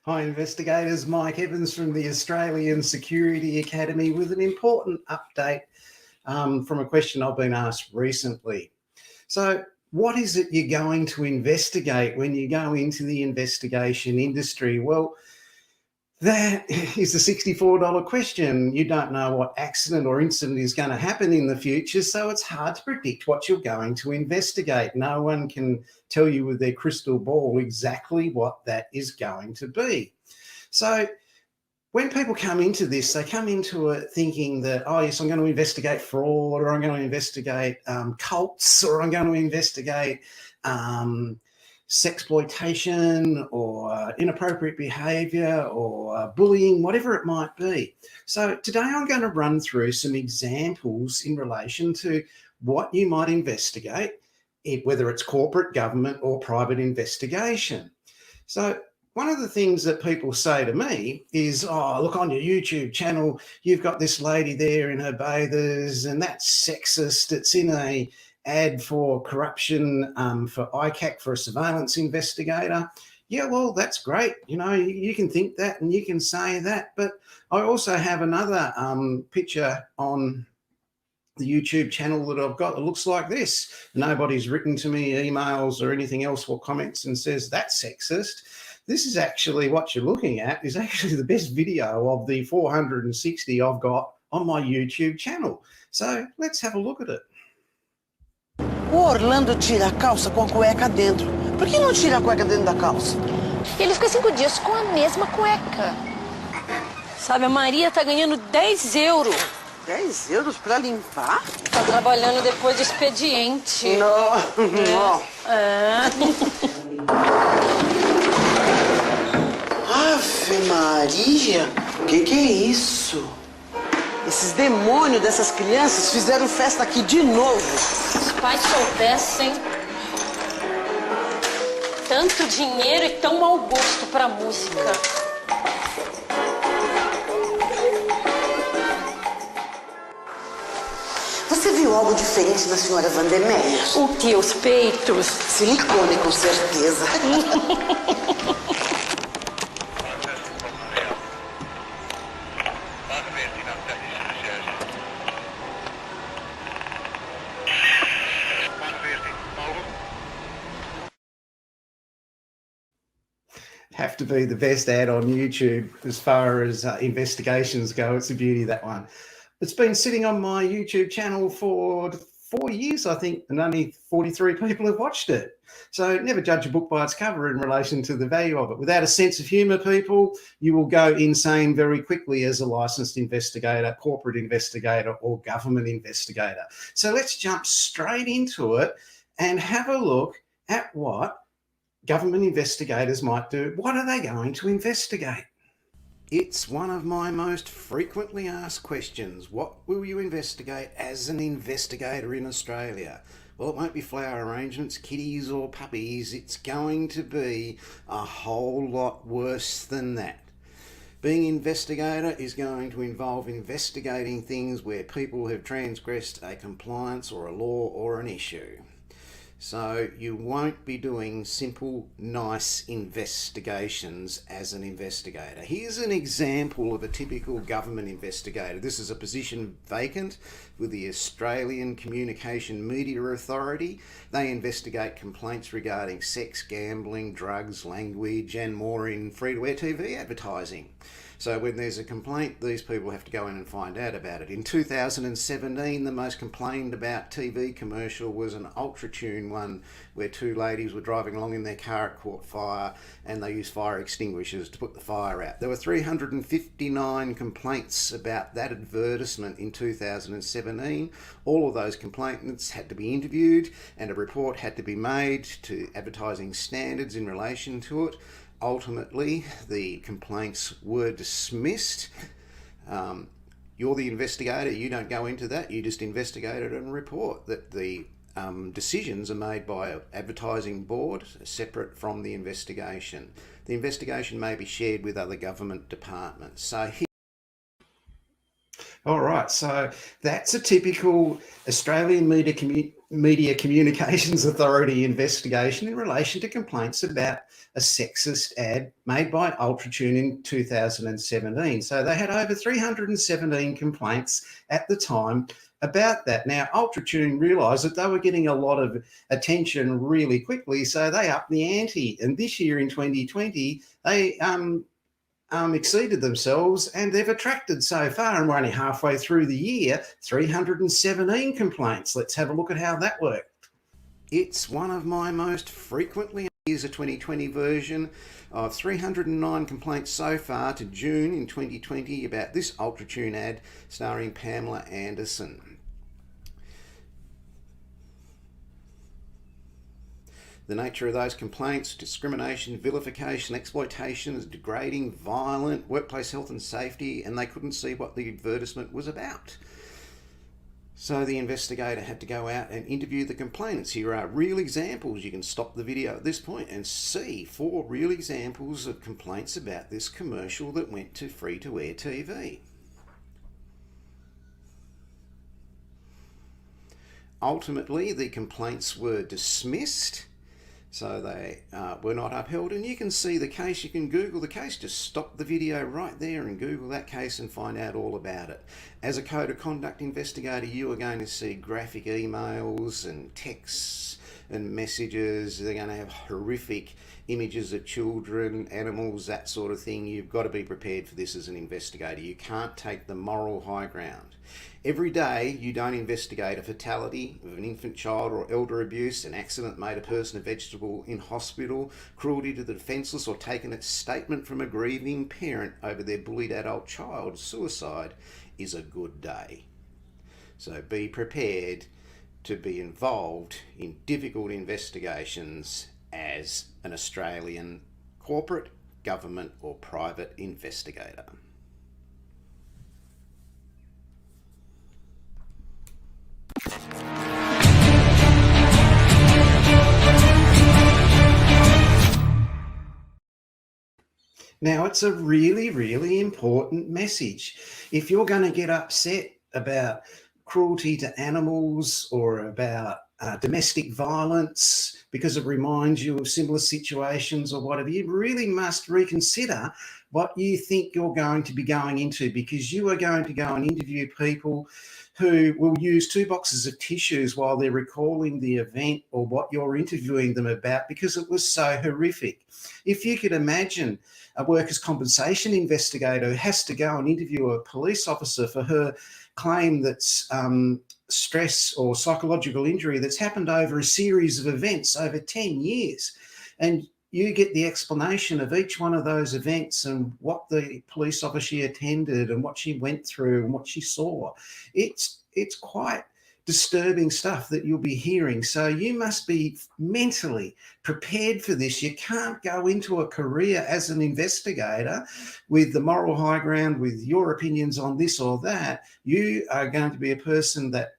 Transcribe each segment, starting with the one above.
Hi, investigators. Mike Evans from the Australian Security Academy with an important update from a question I've been asked recently. So, what is it you're going to investigate when you go into the investigation industry? Well, that is the $64 question. You don't know what accident or incident is going to happen in the future, so it's hard to predict what you're going to investigate. No one can tell you with their crystal ball exactly what that is going to be. So when people come into this, they come into it thinking that, oh, yes, I'm going to investigate fraud, or I'm going to investigate cults, or I'm going to investigate sexploitation or inappropriate behaviour or bullying, whatever it might be. So today I'm going to run through some examples in relation to what you might investigate, whether it's corporate, government or private investigation. So one of the things that people say to me is, oh, look, on your YouTube channel, you've got this lady there in her bathers and that's sexist. It's in a ad for corruption for ICAC, for a surveillance investigator. Yeah, well, that's great. You know, you can think that and you can say that. But I also have another picture on the YouTube channel that I've got that looks like this. Nobody's written to me emails or anything else or comments and says that's sexist. This is actually what you're looking at is actually the best video of the 460 I've got on my YouTube channel. So let's have a look at it. O Orlando tira a calça com a cueca dentro. Por que não tira a cueca dentro da calça? Ele fica 5 dias com a mesma cueca. Sabe, a Maria tá ganhando 10 euros. 10 euros pra limpar? Tá trabalhando depois do expediente. Não. Ave Maria, o que é isso? Esses demônios dessas crianças fizeram festa aqui de novo. Se os pais soubessem, tanto dinheiro e tão mau gosto pra música. Você viu algo diferente na senhora Vandermeyer? O que? Os peitos? Silicone, com certeza. Have to be the best ad on YouTube as far as investigations go. It's the beauty of that one. It's been sitting on my YouTube channel for 4 years, I think, and only 43 people have watched it. So never judge a book by its cover in relation to the value of it. Without a sense of humour, people, you will go insane very quickly as a licensed investigator, corporate investigator or government investigator. So let's jump straight into it and have a look at what government investigators might do. What are they going to investigate? It's one of my most frequently asked questions. What will you investigate as an investigator in Australia? Well, it won't be flower arrangements, kitties or puppies. It's going to be a whole lot worse than that. Being an investigator is going to involve investigating things where people have transgressed a compliance or a law or an issue. So you won't be doing simple, nice investigations as an investigator. Here's an example of a typical government investigator. This is a position vacant with the Australian Communication Media Authority. They investigate complaints regarding sex, gambling, drugs, language and more in free-to-air TV advertising. So when there's a complaint, these people have to go in and find out about it. In 2017, the most complained about TV commercial was an Ultratune one where two ladies were driving along in their car, it caught fire, and they used fire extinguishers to put the fire out. There were 359 complaints about that advertisement in 2017. All of those complainants had to be interviewed and a report had to be made to advertising standards in relation to it. Ultimately, the complaints were dismissed. You're the investigator, you don't go into that, you just investigate it and report that the decisions are made by an advertising board separate from the investigation. The investigation may be shared with other government departments. So all right, so that's a typical Australian media Media Communications Authority investigation in relation to complaints about a sexist ad made by Ultratune in 2017. So they had over 317 complaints at the time about that. Now, Ultratune realised that they were getting a lot of attention really quickly, so they upped the ante. And this year in 2020, they exceeded themselves, and they've attracted so far, and we're only halfway through the year, 317 complaints. Let's have a look at how that worked. It's one of my most frequently. Here's a 2020 version of 309 complaints so far to June in 2020 about this Ultratune ad starring Pamela Anderson. The nature of those complaints: discrimination, vilification, exploitation, is degrading, violent, workplace health and safety, and they couldn't see what the advertisement was about. So the investigator had to go out and interview the complainants. Here are real examples. You can stop the video at this point and see 4 real examples of complaints about this commercial that went to free-to-air TV. Ultimately, the complaints were dismissed. So they were not upheld, and you can see the case. You can Google the case. Just stop the video right there and Google that case and find out all about it. As a code of conduct investigator, you are going to see graphic emails and texts and messages. They're going to have horrific images of children, animals, that sort of thing. You've got to be prepared for this as an investigator. You can't take the moral high ground. Every day you don't investigate a fatality of an infant, child or elder abuse, an accident made a person a vegetable in hospital, cruelty to the defenceless, or taken a statement from a grieving parent over their bullied adult child. Suicide is a good day. So be prepared to be involved in difficult investigations as an Australian corporate, government or private investigator. Now, it's a really, really important message. If you're going to get upset about cruelty to animals or about domestic violence because it reminds you of similar situations or whatever, you really must reconsider what you think you're going to be going into, because you are going to go and interview people who will use 2 boxes of tissues while they're recalling the event or what you're interviewing them about, because it was so horrific. If you could imagine a workers' compensation investigator who has to go and interview a police officer for her claim that's stress or psychological injury that's happened over a series of events over 10 years, and you get the explanation of each one of those events and what the police officer she attended and what she went through and what she saw. It's quite disturbing stuff that you'll be hearing. So you must be mentally prepared for this. You can't go into a career as an investigator with the moral high ground, with your opinions on this or that. You are going to be a person that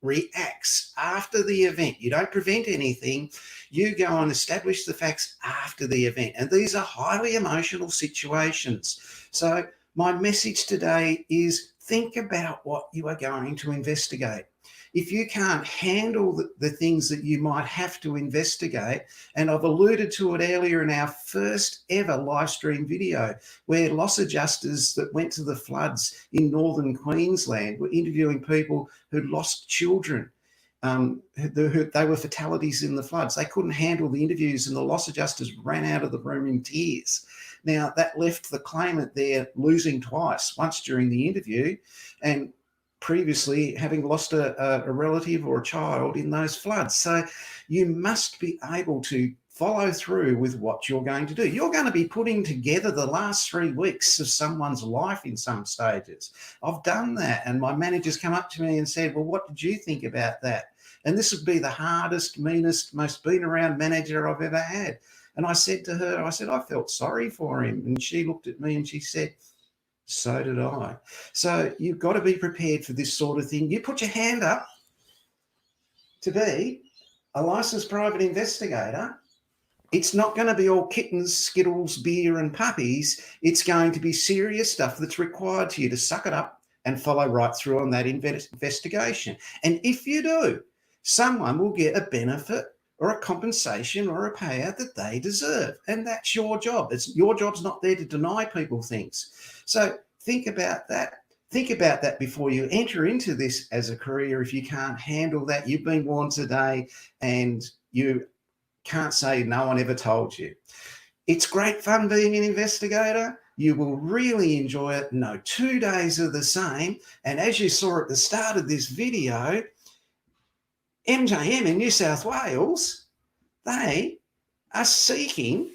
reacts after the event. You don't prevent anything. You go and establish the facts after the event. And these are highly emotional situations. So my message today is think about what you are going to investigate. If you can't handle the things that you might have to investigate, and I've alluded to it earlier in our first ever live stream video, where loss adjusters that went to the floods in northern Queensland were interviewing people who'd lost children. They were fatalities in the floods. They couldn't handle the interviews, and the loss adjusters ran out of the room in tears. Now, that left the claimant there losing twice, once during the interview and previously having lost a relative or a child in those floods. So you must be able to follow through with what you're going to do. You're going to be putting together the last 3 weeks of someone's life in some stages. I've done that, and my manager's come up to me and said, well, what did you think about that? And this would be the hardest, meanest, most been around manager I've ever had. And I said to her, I felt sorry for him. And she looked at me and she said, so did I. So you've got to be prepared for this sort of thing. You put your hand up to be a licensed private investigator. It's not going to be all kittens, skittles, beer and puppies. It's going to be serious stuff that's required to you to suck it up and follow right through on that investigation. And if you do, someone will get a benefit or a compensation or a payout that they deserve. And that's your job. Your job's not there to deny people things. So think about that. Think about that before you enter into this as a career. If you can't handle that, you've been warned today, and you can't say no one ever told you. It's great fun being an investigator. You will really enjoy it. No 2 days are the same. And as you saw at the start of this video, MJM in New South Wales, they are seeking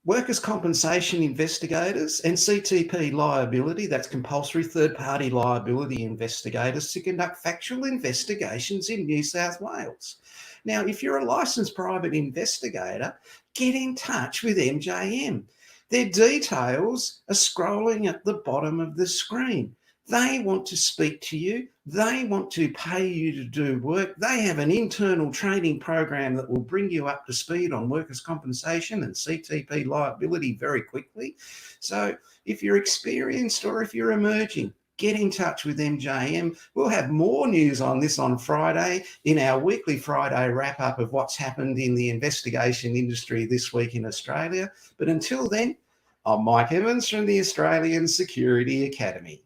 workers' compensation investigators and CTP liability, that's compulsory third-party liability investigators, to conduct factual investigations in New South Wales. Now, if you're a licensed private investigator, get in touch with MJM. Their details are scrolling at the bottom of the screen. They want to speak to you. They want to pay you to do work. They have an internal training program that will bring you up to speed on workers' compensation and CTP liability very quickly. So if you're experienced or if you're emerging, get in touch with MJM. We'll have more news on this on Friday in our weekly Friday wrap-up of what's happened in the investigation industry this week in Australia. But until then, I'm Mike Evans from the Australian Security Academy.